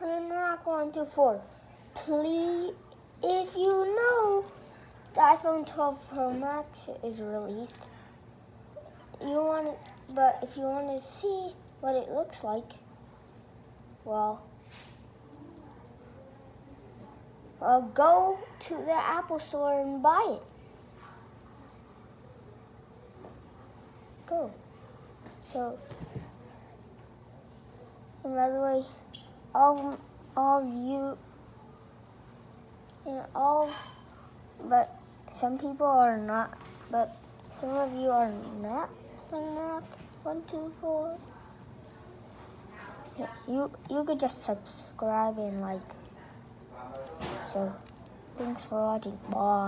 planerock 124. Please, if you know the iPhone 12 Pro Max is released, but if you want to see what it looks like, well, go to the Apple Store and buy it. Go. So, and by the way, all of you and but some people are not, but some of you are not planerock 124. You could just subscribe and like. So, thanks for watching. Bye.